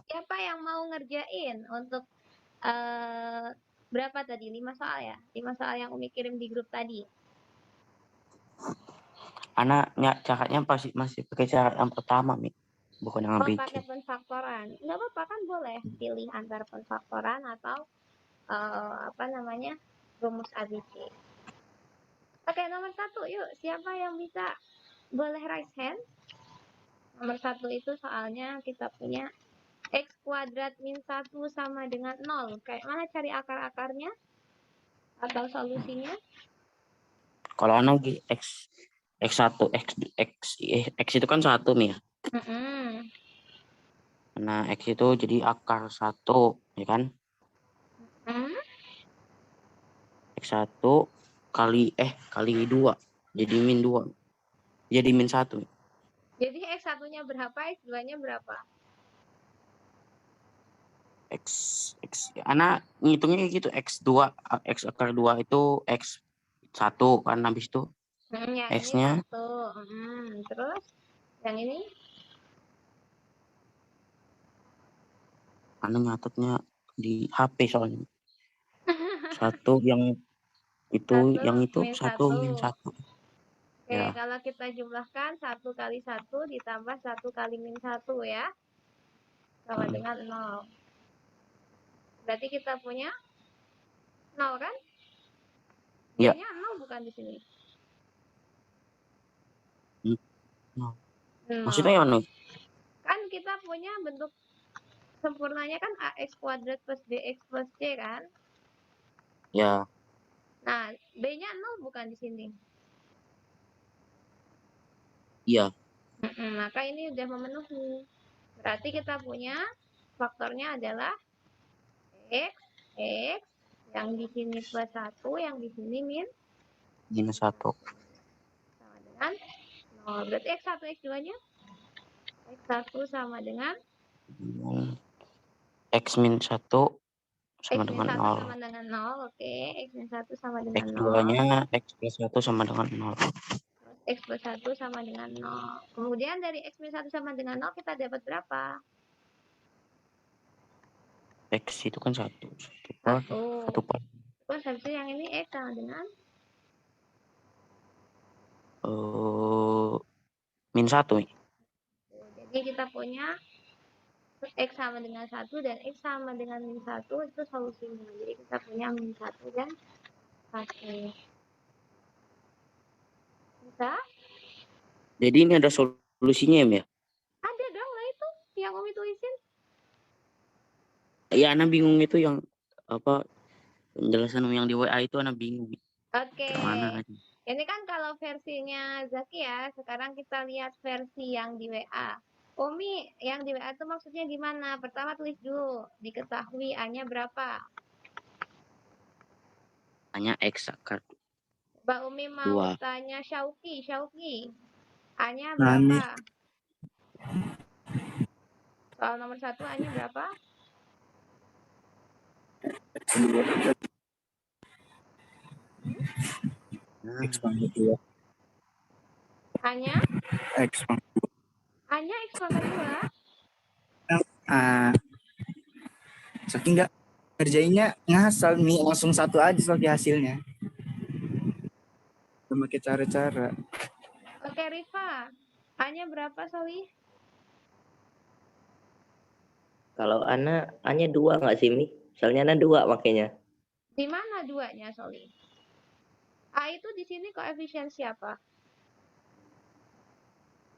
Siapa yang mau ngerjain untuk berapa tadi? 5 soal ya? 5 soal yang Umi kirim di grup tadi. Caranya masih pakai cara yang pertama, Mi. Bukan yang Oh, ABC. pakai penfaktoran. Nggak apa-apa kan boleh pilih antara penfaktoran atau rumus ABC. Oke, nomor 1 yuk. Siapa yang bisa boleh raise hand? Nomor 1 itu soalnya kita punya X kuadrat min 1 sama dengan 0. Kayak mana cari akar-akarnya? Atau solusinya? Kalau lagi X1, X itu kan 1, Mi. Nah, X itu jadi akar 1, ya kan? X1 kali 2. Jadi min 2. Jadi min 1. Jadi X1-nya berapa, X2-nya berapa? Anak ngitungnya kayak gitu, X akar 2 itu X1 kan, habis itu Yang X-nya ini 1. Terus yang ini? Anak nyatetnya di HP soalnya. 1 yang itu, 1 yang itu min 1 min 1. 1. Oke, Ya. kalau kita jumlahkan 1 kali 1 ditambah 1 kali min 1 ya. Sama dengan 0. Berarti kita punya 0 kan? Ya. D-nya 0 bukan di sini? Maksudnya 0. yang mana? Kan kita punya bentuk sempurnanya kan AX kuadrat plus BX plus C kan? Ya. Nah, B-nya 0 bukan di sini? Iya. Maka ini udah memenuhi. Berarti kita punya faktornya adalah X, X, yang di sini plus 1, yang di sini Minus 1. sama dengan 0. Berarti X1, X2-nya? X1 sama dengan? X min 1 sama X min dengan 1 sama 0. dengan 0, oke. X min 1 sama dengan 0. X2-nya X plus 1 sama dengan 0. X plus 1 sama dengan 0. Kemudian dari X min 1 sama dengan 0 kita dapat berapa? X itu kan 1. 1. 1 per. Terus habis itu yang ini X sama dengan? Min 1. Jadi kita punya X sama dengan 1 dan X sama dengan min 1 itu solusinya. Jadi kita punya min 1 dan 1. Bisa? Jadi ini ada solusinya, ya? Ada dong lah itu yang Umi tulisin. Iya, Ana bingung itu yang apa, penjelasan yang di WA itu Ana bingung. Oke. Mana aja. Ini kan kalau versinya Zaki ya, sekarang kita lihat versi yang di WA. Umi, yang di WA itu maksudnya gimana? Pertama tulis dulu, diketahui A-nya berapa. Hanya X akar Mbak Umi mau 2. tanya Syauki, A-nya berapa? Soal nomor 1 A-nya berapa? X pangkat 2. A-nya? X pangkat 2. A-nya X pangkat 2. Saking nggak kerjainnya ngasal nih, langsung 1 aja sebagai hasilnya. Memakai cara-cara. Oke, Rifa. A-nya berapa, Soli? Kalau Ana 2 nggak sih, Mi? Soalnya Ana 2 makanya. Di mana 2-nya, Soli? A itu di sini koefisien siapa?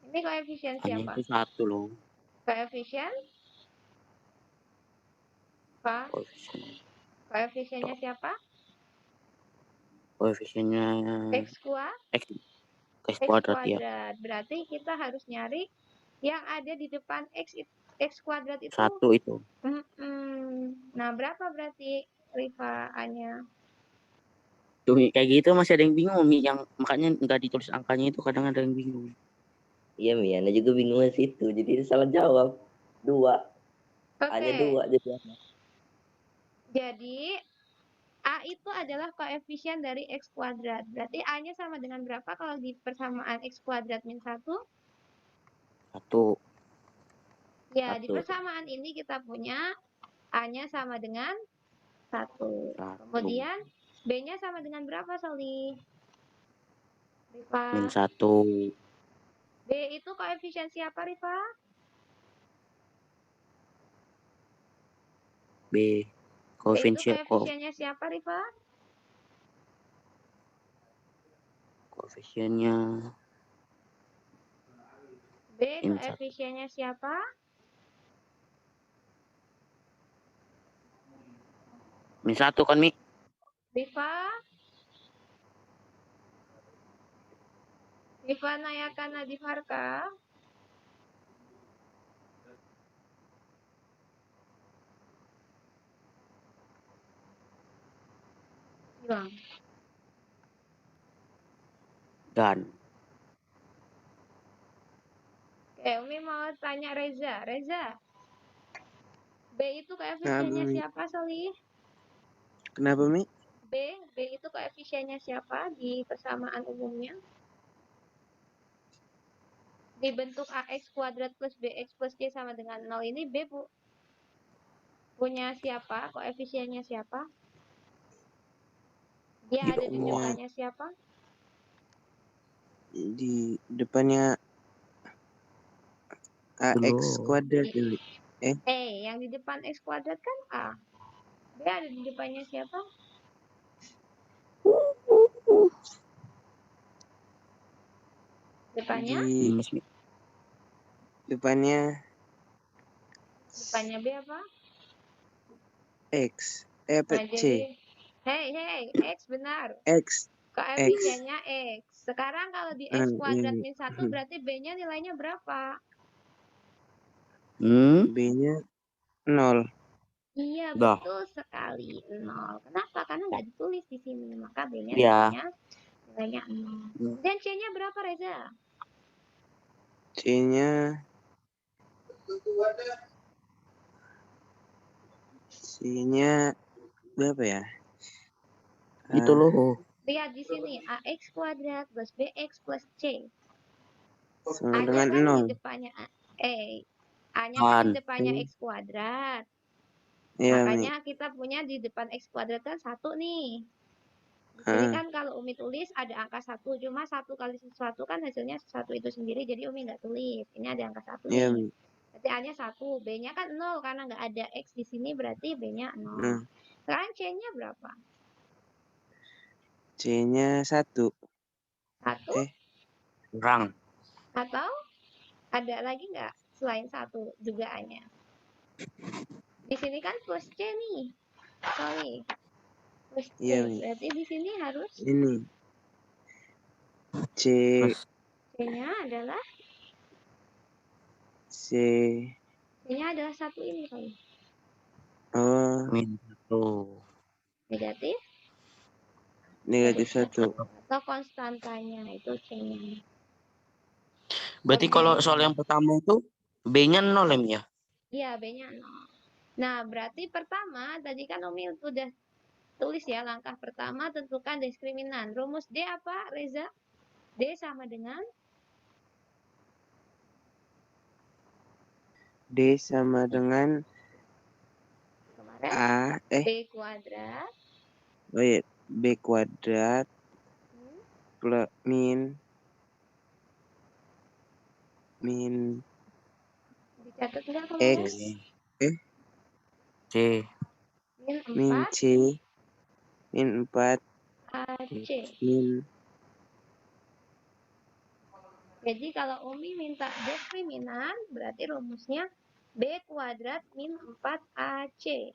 Ini koefisien siapa? Hanya itu 1 loh. Koefisien? Apa? Koefisiennya siapa? Koefisiennya X kuadrat. X kuadrat ya. Berarti kita harus nyari yang ada di depan X kuadrat itu. 1 itu. Nah, berapa berarti Rifa A-nya? Tuh, kayak gitu masih ada yang bingung, Mi, yang makanya nggak ditulis angkanya itu kadang ada yang bingung. Iya, Mi, Ana juga bingung di situ. Jadi salah jawab. 2. Hanya 2 jadi. Jadi A itu adalah koefisien dari X kuadrat. Berarti A-nya sama dengan berapa kalau di persamaan X kuadrat min 1? 1. Ya, di 1. persamaan ini kita punya A-nya sama dengan 1. 1. Kemudian B-nya sama dengan berapa, Soli? Rifa. Min 1. B itu koefisiensi apa, Rifa? B. B itu Koefisien koefisiennya siapa, Rifa? koefisiennya B Min 1. koefisiennya siapa? Min 1 kan, Mi? Rifa? Rifa Nayaka Nadif Harka? Hilang. Dan. Oke, Umi mau tanya Reza. Reza, B itu Kenapa, koefisiennya Mi? siapa, Soli? Kenapa, Mi? B itu koefisiennya siapa di persamaan umumnya? Dibentuk AX kuadrat plus BX plus C sama dengan 0 ini B punya siapa? Koefisiennya siapa? Dia ada di Depannya, depannya siapa? di depannya AX Belum. kuadrat, Mi. Yang di depan X kuadrat kan A. B ada di depannya siapa? Depannya? Di Minus, Mi. depannya Depannya B apa? X. Nah, C. jadi, hey, X benar. X. Koefisiennya X. Sekarang kalau di X kuadrat Ini. min 1 berarti B-nya nilainya berapa? B-nya 0. Iya, Dah. betul sekali. 0. Kenapa? Karena nggak ditulis di sini. Maka B-nya Ya. nilainya 0. Dan C-nya berapa, Reza? C-nya berapa ya? Gitu loh. Lihat di sini. AX kuadrat plus BX plus C. Sama A-nya dengan kan 0. di depannya A-nya kan di Kan. depannya X kuadrat. Iya, Mi. Makanya kita punya di depan X kuadrat kan 1 nih. Di sini kan kalau Umi tulis ada angka 1. Cuma 1 kali sesuatu kan hasilnya 1 itu sendiri. Jadi Umi nggak tulis. Ini ada angka 1 Iya, nih. Mi. Berarti A-nya 1. B-nya kan 0 karena nggak ada X di sini berarti B-nya 0. Sekarang C-nya berapa? C-nya 1. 1? Kurang. Atau ada lagi nggak selain 1 juga A-nya? Di sini kan plus C nih. Sorry. Plus C. Iya, Mi. Berarti di sini harus Ini. C. Plus. C-nya adalah C-nya adalah 1 ini kali. Oh, Min 1. Negatif negatif 1. atau konstantanya itu C-nya. Berarti Oke. kalau soal yang pertama itu B-nya 0 ya, Mi, ya? Iya, B-nya 0. Nah, berarti pertama tadi kan Umi udah tulis ya langkah pertama tentukan diskriminan. Rumus D apa, Reza? D sama dengan D sama dengan kemarin A. B kuadrat Oh iya, B kuadrat plus min dicatat enggak X. kemarin? C. Min 4 C. Min 4. AC. Min. Jadi kalau Umi minta diskriminan berarti rumusnya B kuadrat min 4AC.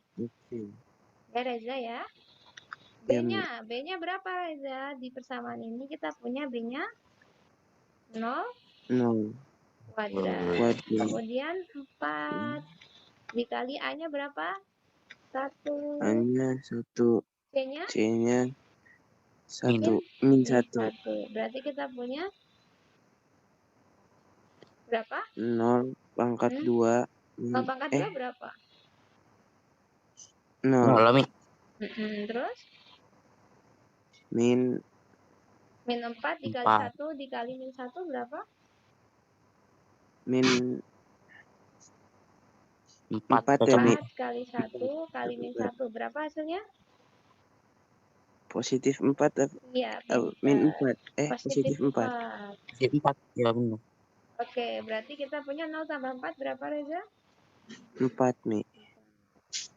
Ya Reza ya. B-nya berapa Reza? Di persamaan ini kita punya B-nya 0 kuadrat. Kemudian 4 dikali A-nya berapa? 1. A-nya 1. C-nya? C-nya 1. Min 1. Berarti kita punya berapa? 0 pangkat 2. Pangkat 2 berapa? 0. Mi. Terus? Min 4 dikali 1 dikali min 1 berapa? Min 4 4 ya, cocok. Mi. 4 kali 1 kali min 1. Berapa hasilnya? Positif 4 Iya, min pintar. 4. Positif 4. 4. Jadi 4 ya benar. Oke, berarti kita punya 0 tambah 4 berapa, Reza? 4, Mi.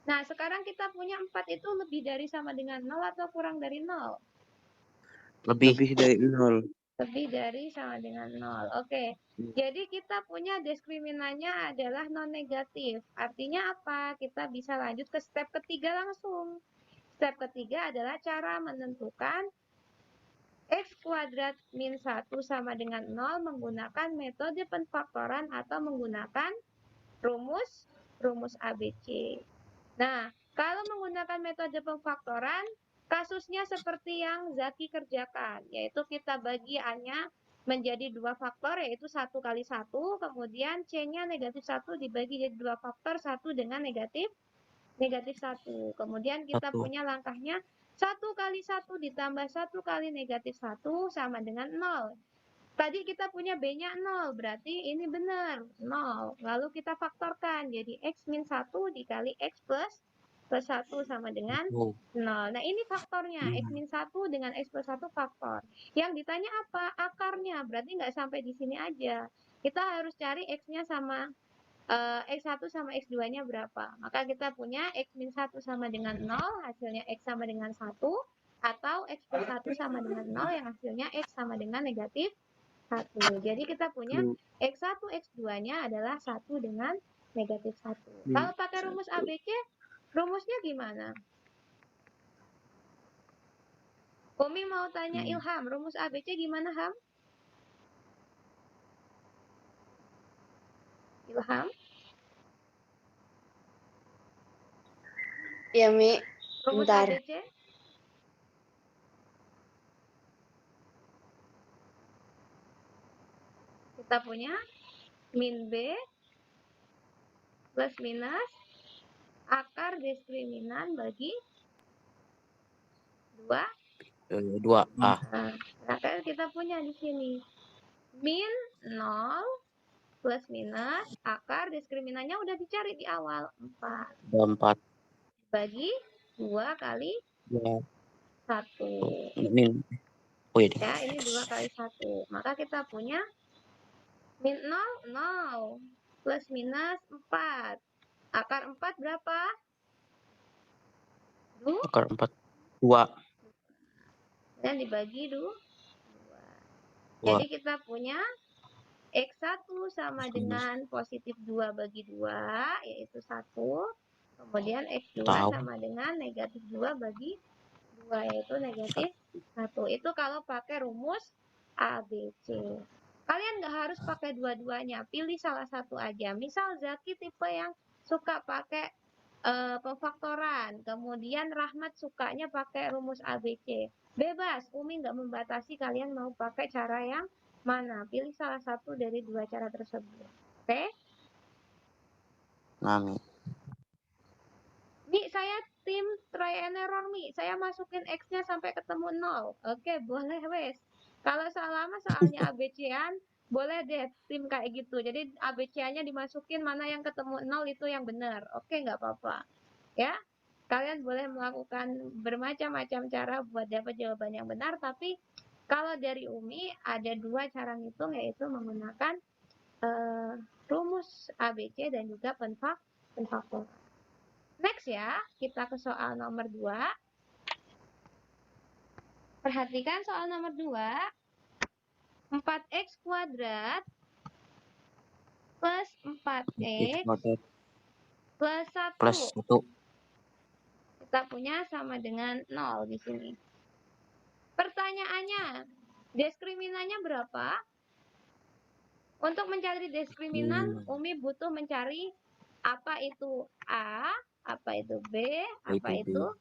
Nah, sekarang kita punya 4 itu lebih dari sama dengan 0 atau kurang dari 0? Lebih dari 0. Lebih dari sama dengan 0. Oke. Jadi kita punya diskriminannya adalah non negatif. Artinya apa? Kita bisa lanjut ke step ketiga langsung. Step ketiga adalah cara menentukan X kuadrat min 1 sama dengan 0 menggunakan metode penfaktoran atau menggunakan rumus ABC. Nah, kalau menggunakan metode penfaktoran, kasusnya seperti yang Zaki kerjakan, yaitu kita bagi A-nya menjadi 2 faktor, yaitu 1 kali 1, kemudian C-nya negatif 1 dibagi jadi 2 faktor, 1 dengan negatif 1. Kemudian kita 1. punya langkahnya 1 kali 1 ditambah 1 kali negatif 1 sama dengan 0. Tadi kita punya B-nya 0, berarti ini benar, 0. Lalu kita faktorkan, jadi X min 1 dikali X plus 1 sama dengan 0. Nah, ini faktornya, X min 1 dengan X plus 1 faktor. Yang ditanya apa? Akarnya, berarti nggak sampai di sini aja. Kita harus cari X-nya sama X1 sama X2-nya berapa. Maka kita punya X min 1 sama dengan 0, hasilnya X sama dengan 1, atau X plus 1 sama dengan 0, yang hasilnya X sama dengan negatif 1. Jadi kita punya X1, X2-nya adalah 1 dengan negatif 1. Kalau pakai rumus ABC, rumusnya gimana? Umi mau tanya Ilham, rumus ABC gimana, Ham? Ilham? Ya, Mi. Rumus Bentar. ABC? Kita punya min B plus minus akar diskriminan bagi 2. 2A. Nah, kan kita punya di sini min 0 plus minus akar diskriminannya udah dicari di awal 4 4. bagi 2 kali Ya. 1. Ini. Oh iya. Ya, ini 2 kali 1. Maka kita punya min 0, 0. Plus minus 4. Akar 4 berapa? Akar 4. 2. Dan dibagi 2. 2. Jadi kita punya X1 sama dengan positif 2 bagi 2, yaitu 1. Kemudian X2 Tahu. sama dengan negatif 2 bagi 2, yaitu negatif 1. Itu kalau pakai rumus ABC. Kalian nggak harus pakai dua-duanya, pilih salah satu aja. Misal Zaki tipe yang suka pakai pemfaktoran, kemudian Rahmat sukanya pakai rumus ABC. Bebas, Umi nggak membatasi kalian mau pakai cara yang mana. Pilih salah satu dari dua cara tersebut. Oke? Nami. Mi, saya tim try and error, Mi. Saya masukin X-nya sampai ketemu 0. Oke, boleh wes. Kalau selama soalnya ABC-an, boleh deh tim kayak gitu. Jadi ABC-nya dimasukin, mana yang ketemu 0 itu yang benar. Oke, nggak apa-apa. Ya, kalian boleh melakukan bermacam-macam cara buat dapat jawaban yang benar, tapi kalau dari Umi ada dua cara ngitung, yaitu menggunakan rumus ABC dan juga penfaktoran. Next ya, kita ke soal nomor 2. Perhatikan soal nomor 2. 4x kuadrat plus 4x plus 1. Plus 1. Kita punya sama dengan 0 di sini. Pertanyaannya, diskriminannya berapa? Untuk mencari diskriminan, Umi butuh mencari apa itu A, apa itu B, apa itu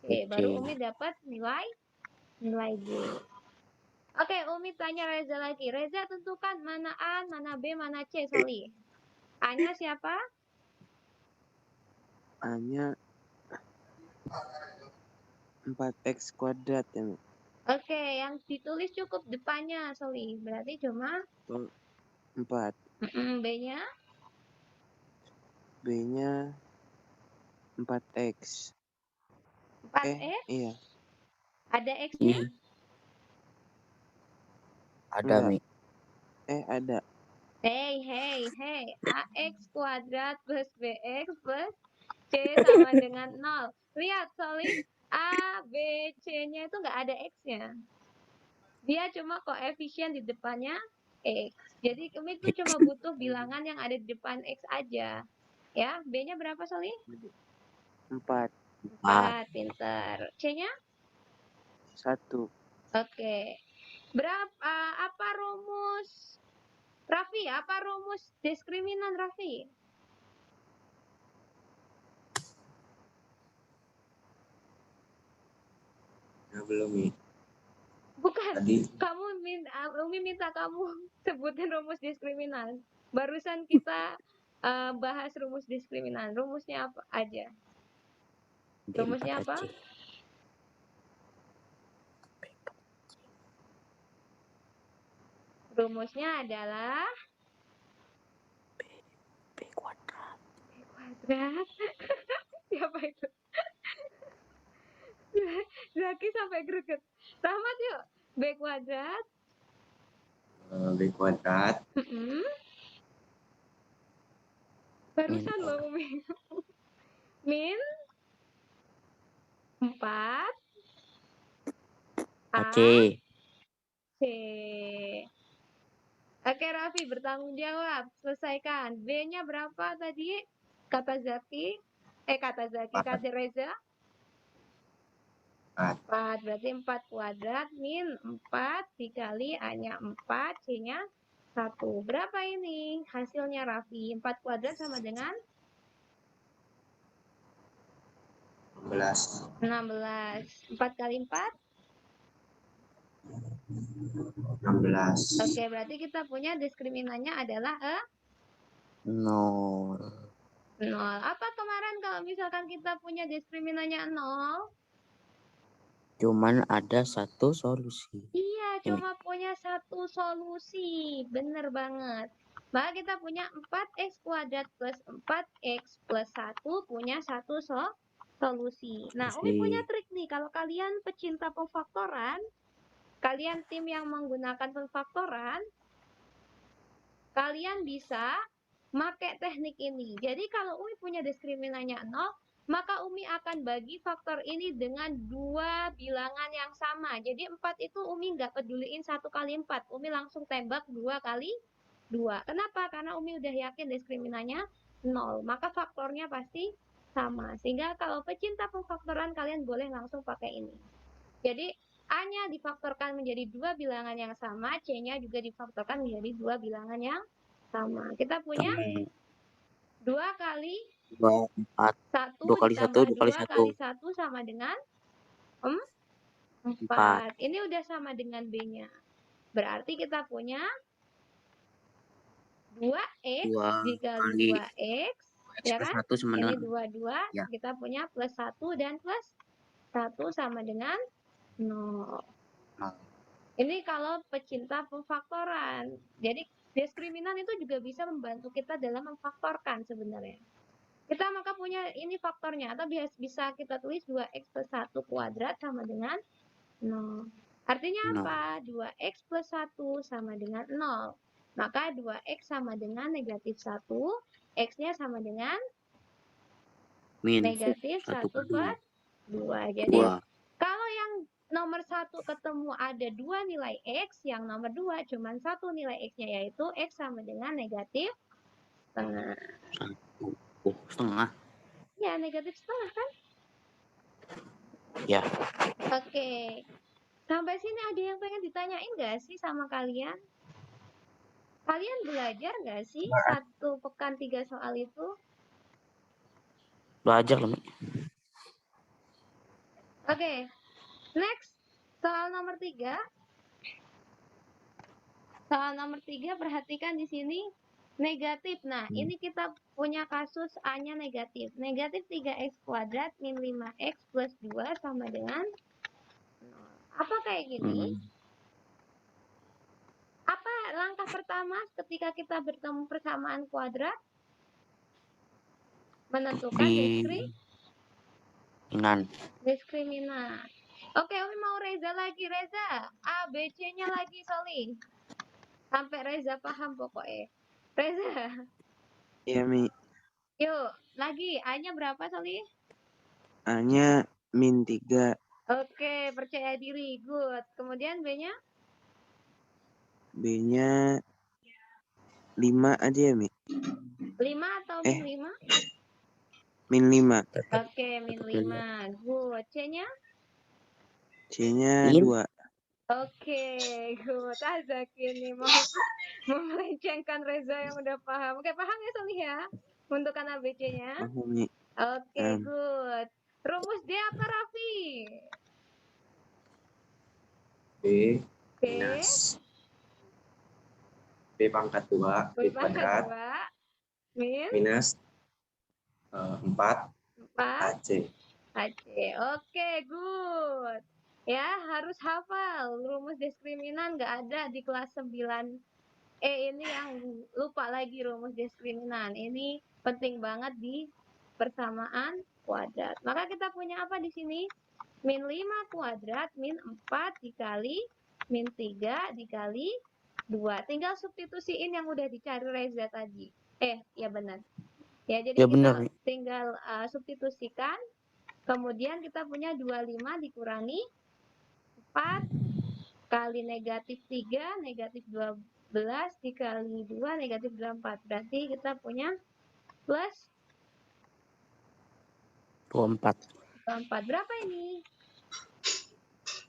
C. Baru Umi dapat nilai G. Oke, Umi tanya Reza lagi. Reza tentukan mana A, mana B, mana C, Soli. A-nya siapa? A-nya 4x kuadrat ya, Mi. Oke, yang ditulis cukup depannya, Soli. Berarti cuma 4. B-nya B-nya 4X. 4x, Iya. ada X-nya? Iya, ada Enggak. Mi. Ada. Hey, AX kuadrat plus BX plus C sama dengan 0. Lihat, Soli, A, B, C-nya itu nggak ada X-nya. Dia cuma koefisien di depannya X. Jadi kami itu cuma butuh bilangan yang ada di depan X aja. Ya, B-nya berapa, Soli? 4. 4, pinter. C-nya? 1. Oke. Berapa, apa rumus Raffi? Apa rumus diskriminan, Raffi? Ya, belum Mi. Bukan. Tadi Umi minta kamu sebutin rumus diskriminan. Barusan kita bahas rumus diskriminan. Rumusnya apa aja? Rumusnya apa? D4C. Rumusnya adalah B kuadrat. B kuadrat. Siapa itu? Zaki sampai greget. Rahmat yuk. B kuadrat. B kuadrat Barusan loh Umi. Min 4 A C. C. Oke Raffi, bertanggung jawab. Selesaikan. B-nya berapa tadi? Kata Zaki. Kata Reza. 4. Berarti 4 kuadrat min 4 dikali A-nya 4, C-nya 1. Berapa ini hasilnya Raffi? 4 kuadrat sama dengan 16. 16. 4 kali 4? 16. Oke, berarti kita punya diskriminannya adalah 0. 0. Apa kemarin kalau misalkan kita punya diskriminannya 0? Cuman ada satu solusi. Iya, cuma punya satu solusi. Bener banget. Maka kita punya 4x kuadrat plus 4x plus 1 punya satu solusi. Nah, Umi punya trik nih. Kalau kalian pecinta pemfaktoran, kalian tim yang menggunakan pemfaktoran, kalian bisa pakai teknik ini. Jadi kalau Umi punya diskriminannya 0, maka Umi akan bagi faktor ini dengan dua bilangan yang sama. Jadi 4 itu Umi nggak peduliin 1 kali 4. Umi langsung tembak 2 kali 2. Kenapa? Karena Umi udah yakin diskriminannya 0. Maka faktornya pasti sama. Sehingga kalau pecinta pemfaktoran kalian boleh langsung pakai ini. Jadi A-nya difaktorkan menjadi dua bilangan yang sama, C-nya juga difaktorkan menjadi dua bilangan yang sama. Kita punya 2 kali 4. 1 2 kali 1, ditambah 2 kali 2 1. kali 1 sama dengan 4. Ini udah sama dengan B-nya. Berarti kita punya 2x 2 dikali kali 2x, X ya plus kan? 1 sama Ini dengan 2, ya. kita punya plus 1 dan plus 1 sama dengan 0. Ini kalau pecinta pemfaktoran. Jadi diskriminan itu juga bisa membantu kita dalam memfaktorkan sebenarnya. Kita maka punya ini faktornya, atau bisa kita tulis 2x plus 1 kuadrat sama dengan 0. Artinya apa? 2x plus 1 sama dengan 0. Maka 2x sama dengan negatif 1, x-nya sama dengan negatif 1 per 2. Jadi kalau yang nomor 1 ketemu ada 2 nilai x, yang nomor 2 cuma 1 nilai x-nya, yaitu x sama dengan negatif setengah. Setengah. Ya, negatif setengah kan? Ya. Oke. Sampai sini ada yang pengen ditanyain nggak sih sama kalian? Kalian belajar nggak sih 1 pekan 3 soal itu? Belajar lah, Mi. Oke. Next. Soal nomor 3. Soal nomor 3, perhatikan di sini negatif. Nah, ini kita punya kasus A-nya negatif. Negatif 3x kuadrat min 5x plus 2 sama dengan 0. Apa kayak gini? Apa langkah pertama ketika kita bertemu persamaan kuadrat? Menentukan diskriminan. diskriminan. Oke, Umi mau Reza lagi. Reza, A, B, C-nya lagi, Soli. Sampai Reza paham pokoknya. Reza, Iya, Mi. yuk. Lagi, A-nya berapa, Soli? A-nya -3. Oke, percaya diri. Good. Kemudian B-nya? B-nya 5 aja ya, Mi? 5 atau min 5? -5. Oke, min 5. Good. C-nya? C-nya Min. 2. Oke, good. Zaki ini mau melencengkan Reza yang udah paham. Oke, paham ya, Soli ya? Untuk ABC-nya? Paham, Mi. Oke, good. Rumus D apa, Raffi? B B, minus B pangkat 2 B B kuadrat 2, min minus 4 4, AC. AC. Oke, good. Ya, harus hafal. Rumus diskriminan nggak ada di kelas 9. Ini yang lupa lagi rumus diskriminan. Ini penting banget di persamaan kuadrat. Maka kita punya apa di sini? Min 5 kuadrat, min 4 dikali, min 3 dikali 2. Tinggal substitusiin yang udah dicari Reza tadi. Ya benar. Ya, jadi Ya kita benar. tinggal substitusikan. Kemudian kita punya 25 dikurangi 4 kali negatif 3, negatif 12 dikali 2, negatif 24. Berarti kita punya plus 24. 24. Berapa ini?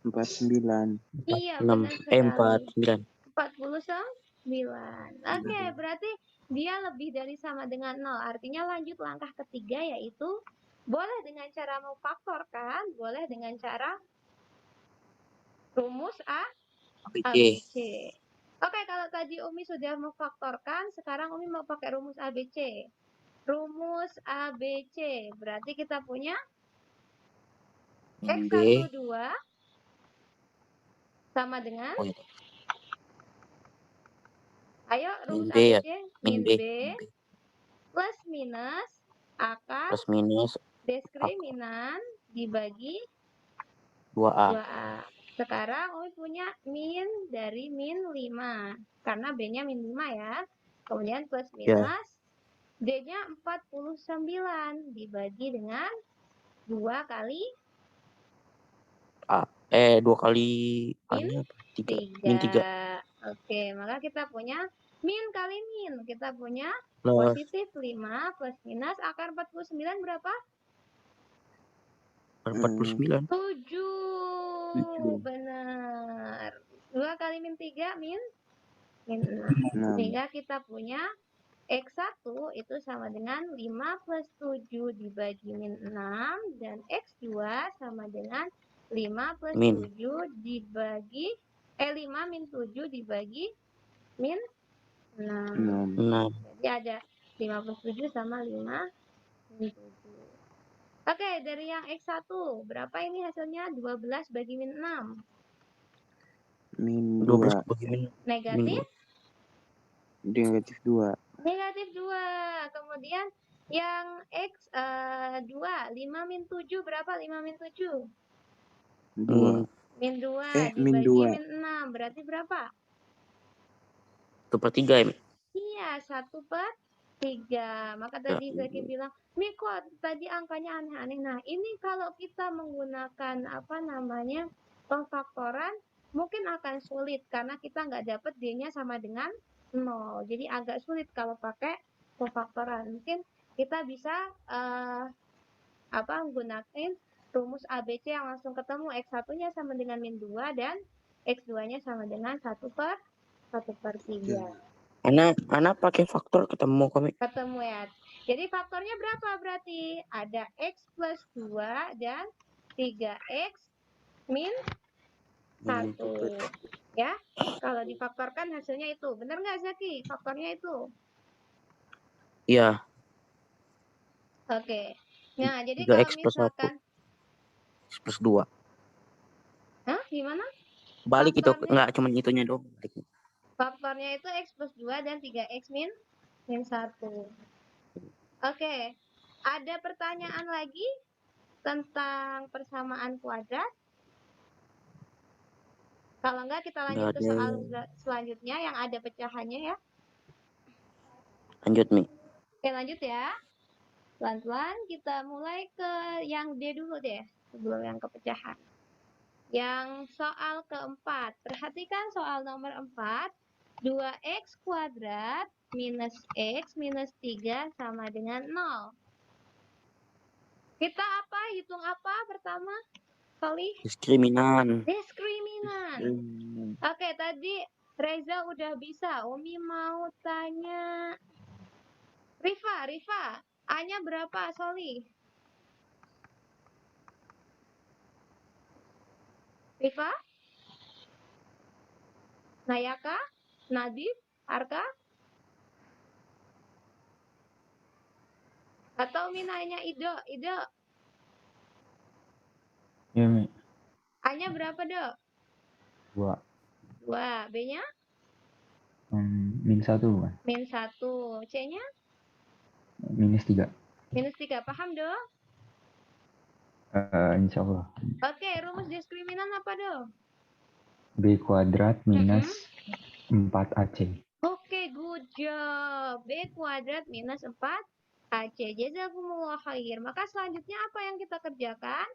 49. Iya, 6 benar sekali. 49. 49. Oke, berarti dia lebih dari sama dengan 0. Artinya lanjut langkah ketiga, yaitu boleh dengan cara memfaktorkan, boleh dengan cara rumus ABC. Oke, kalau tadi Umi sudah memfaktorkan, sekarang Umi mau pakai rumus ABC. Rumus ABC, berarti kita punya Min B. X12 sama dengan, ayo rumus Min B ya. ABC, Min min B. B plus minus akar Plus minus diskriminan dibagi 2A. 2A. Sekarang Umi punya min dari min 5. Karena B-nya min 5 ya. Kemudian plus minus. D-nya 49 dibagi dengan 2 kali 2 kali min A-nya apa? 3. Min 3. Oke, maka kita punya min kali min. Kita punya Plus positif 5 plus minus akar 49 berapa? 49. 7. Benar. 2 kali min 3 min 6. 6. Sehingga kita punya X1 itu sama dengan 5 plus 7 dibagi min 6. Dan X2 sama dengan 5 plus Min. 7 dibagi 5 min 7 dibagi min 6. 6. Jadi ada 5 plus 7 sama 5 min 7. Oke, dari yang X1, berapa ini hasilnya? 12 bagi min 6. -2. 12 bagi min. Negatif? Negatif 2. Negatif 2. Kemudian yang X2, 5 min 7 berapa? 5 min 7? 2. Min 2 min dibagi 2. min 6. Berarti berapa? 1/3 ya. Iya, 1/3. Maka tadi Zaki bilang, Mi kok tadi angkanya aneh-aneh. Nah, ini kalau kita menggunakan pemfaktoran, mungkin akan sulit karena kita nggak dapat D-nya sama dengan 0. Jadi agak sulit kalau pakai pemfaktoran. Mungkin kita bisa menggunakan rumus ABC yang langsung ketemu. X1-nya sama dengan min 2 dan X2-nya sama dengan 1/3. Anak pakai faktor ketemu kami. Ketemu ya. Jadi faktornya berapa berarti? Ada X plus 2 dan 3X min 1. Ya, kalau difaktorkan hasilnya itu. Benar nggak Zaki? Faktornya itu. Iya. Oke. Nah, jadi 3X kalau plus 1. misalkan. X plus 2. Hah? Gimana? Balik Faktornya? itu. Enggak, cuma itunya doang. Faktornya itu X plus 2 dan 3X min 1. Oke. Ada pertanyaan lagi tentang persamaan kuadrat? Kalau enggak kita lanjut Nggak ke ada. soal selanjutnya yang ada pecahannya ya. Lanjut, Mi. Oke, lanjut ya. Pelan-pelan kita mulai ke yang D dulu deh, sebelum yang ke pecahan. Yang soal keempat. Perhatikan soal nomor 4. 2x kuadrat minus x minus 3 sama dengan 0. Kita apa? Hitung apa pertama? Solih? Diskriminan. Diskriminan. Oke, tadi Reza udah bisa. Umi mau tanya. Rifa, A-nya berapa, Solih? Rifa? Nayaka? Nadif? Arka? Atau Umi nanya Ido? Iya, Mi. A-nya berapa, Dok? 2. 2. B-nya? Min 1 bukan? Min 1. C-nya? Minus 3. Minus 3. Paham, Dok? Insya Allah. Oke, rumus diskriminan apa, Dok? B kuadrat minus 4AC. Oke, good job. B kuadrat minus 4AC. Jazakumullah khair. Maka selanjutnya apa yang kita kerjakan?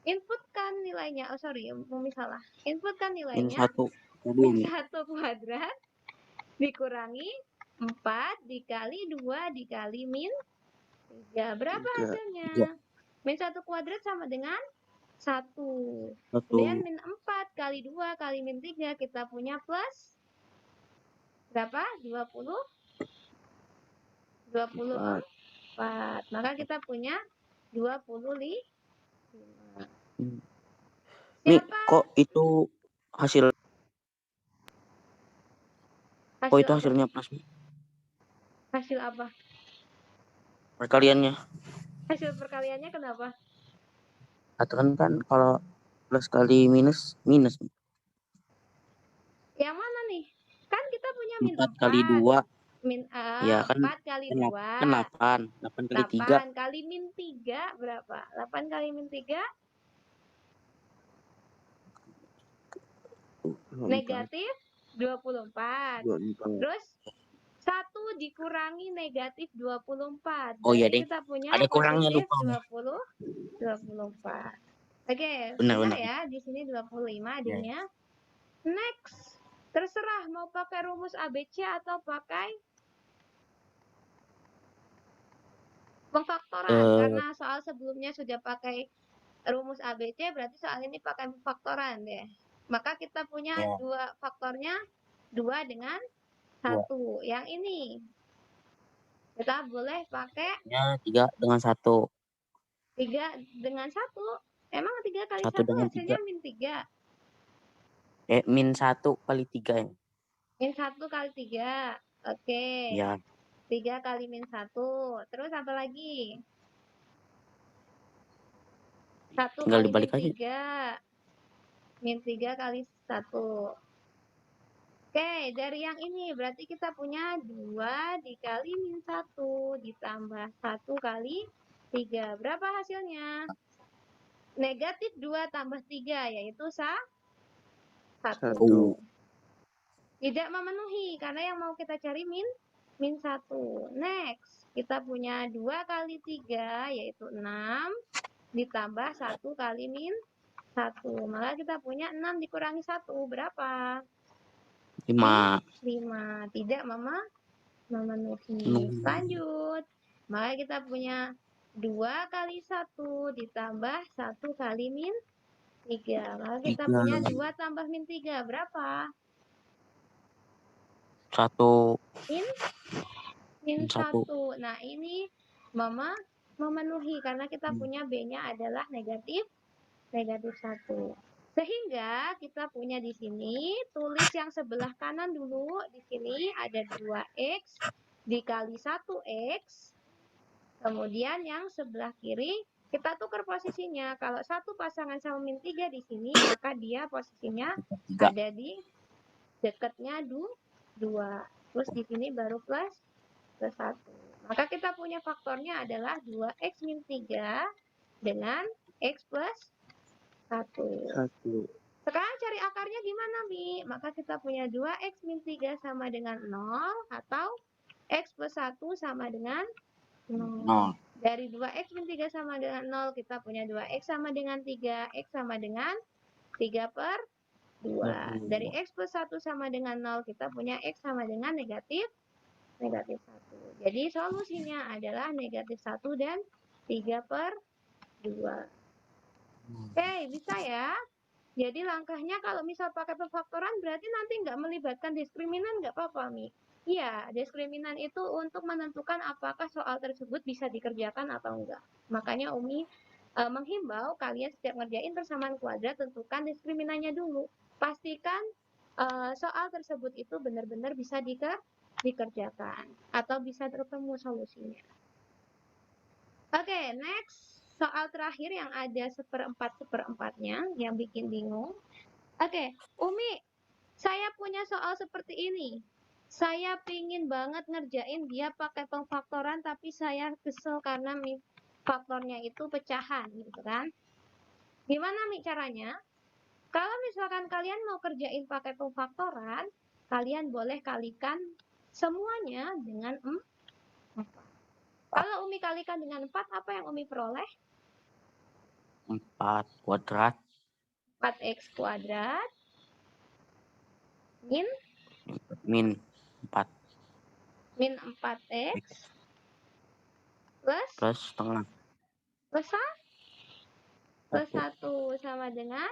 Inputkan nilainya. Oh, sorry, Umi salah. Inputkan Min nilainya. 1. Min 1 kuadrat dikurangi 4 dikali 2 dikali min 3. Berapa 3. hasilnya? Min 1 kuadrat sama dengan 1. 1. Kemudian min 4 kali 2 kali min 3 kita punya plus berapa? 24. Maka kita punya 25. Mi, Siapa? kok itu hasil kok itu Hasil apa? hasilnya plus, Mi? Hasil apa? Perkaliannya. Hasil perkaliannya kenapa? Aturan kan kalau plus kali minus, minus. Mi. Yang mana nih? Kan kita punya min 4 kali 2. Min Ya kan 4 kali 2. kan 8. 8 kali 3. 8 kali min 3 berapa? 8 kali min 3 negatif 24. 24. Terus 1 dikurangi negatif 24. Oh iya, Berarti Ding. kita punya Ada kurangnya, positif lupa. 24. Oke, Benar, sudah benar. ya. Di sini 25 adanya. Next. Terserah mau pakai rumus ABC atau pakai pemfaktoran. Karena soal sebelumnya sudah pakai rumus ABC, berarti soal ini pakai pemfaktoran deh. Maka kita punya dua faktornya, 2 dengan 1. Yang ini kita boleh pakai 3 dengan 1. 3 dengan 1. Emang 3 kali 1 1 dengan hasilnya 3. min 3. Min 1 kali 3 ya. Min 1 kali 3. Oke. Ya. 3 kali min 1. Terus apa lagi? 1 Tinggal kali dibalik min aja. 3. Min 3 kali 1. Oke, dari yang ini berarti kita punya 2 dikali min 1 ditambah 1 kali 3. Berapa hasilnya? Negatif 2 tambah 3 yaitu 1. Tidak memenuhi karena yang mau kita cari min 1. Next, kita punya 2 kali 3 yaitu 6 ditambah 1 kali min 1. Maka kita punya 6 dikurangi 1 berapa? 5. Tidak memenuhi. Lanjut. Maka kita punya 2 kali 1 ditambah 1 kali min 3. Maka kita punya 2 tambah min 3 berapa? 1. Min 1. Nah, ini memenuhi karena kita punya B-nya adalah negatif 1. Sehingga kita punya di sini, tulis yang sebelah kanan dulu. Di sini ada 2x dikali 1x. Kemudian yang sebelah kiri, kita tukar posisinya. Kalau 1 pasangan sama min 3 di sini, maka dia posisinya 3. ada di dekatnya 2. Terus di sini baru plus 1. Maka kita punya faktornya adalah 2x min 3 dengan x plus 1. 1. Sekarang cari akarnya gimana, Mi? Maka kita punya 2x min 3 sama dengan 0 atau x plus 1 sama dengan 0. Nol. Dari 2x min 3 sama dengan 0, kita punya 2x sama dengan 3, x sama dengan 3 per 2. Dari x plus 1 sama dengan 0, kita punya x sama dengan negatif 1. Jadi solusinya adalah negatif 1 dan 3 per 2. Oke, bisa ya? Jadi langkahnya kalau misal pakai pemfaktoran berarti nanti nggak melibatkan diskriminan nggak apa-apa, Mi. Iya, diskriminan itu untuk menentukan apakah soal tersebut bisa dikerjakan atau enggak. Makanya Umi menghimbau kalian setiap ngerjain persamaan kuadrat tentukan diskriminannya dulu. Pastikan soal tersebut itu benar-benar bisa dikerjakan atau bisa ketemu solusinya. Oke, next. Soal terakhir yang ada 1/4-1/4-nya yang bikin bingung. Oke, Umi, saya punya soal seperti ini. Saya pingin banget ngerjain dia pakai pemfaktoran, tapi saya kesel karena faktornya itu pecahan, gitu kan. Gimana Mi caranya? Kalau misalkan kalian mau kerjain pakai pemfaktoran, kalian boleh kalikan semuanya dengan 4. Kalau Umi kalikan dengan 4, apa yang Umi peroleh? 4 kuadrat 4x kuadrat min min 4 4x plus plus setengah plus 1 1 sama dengan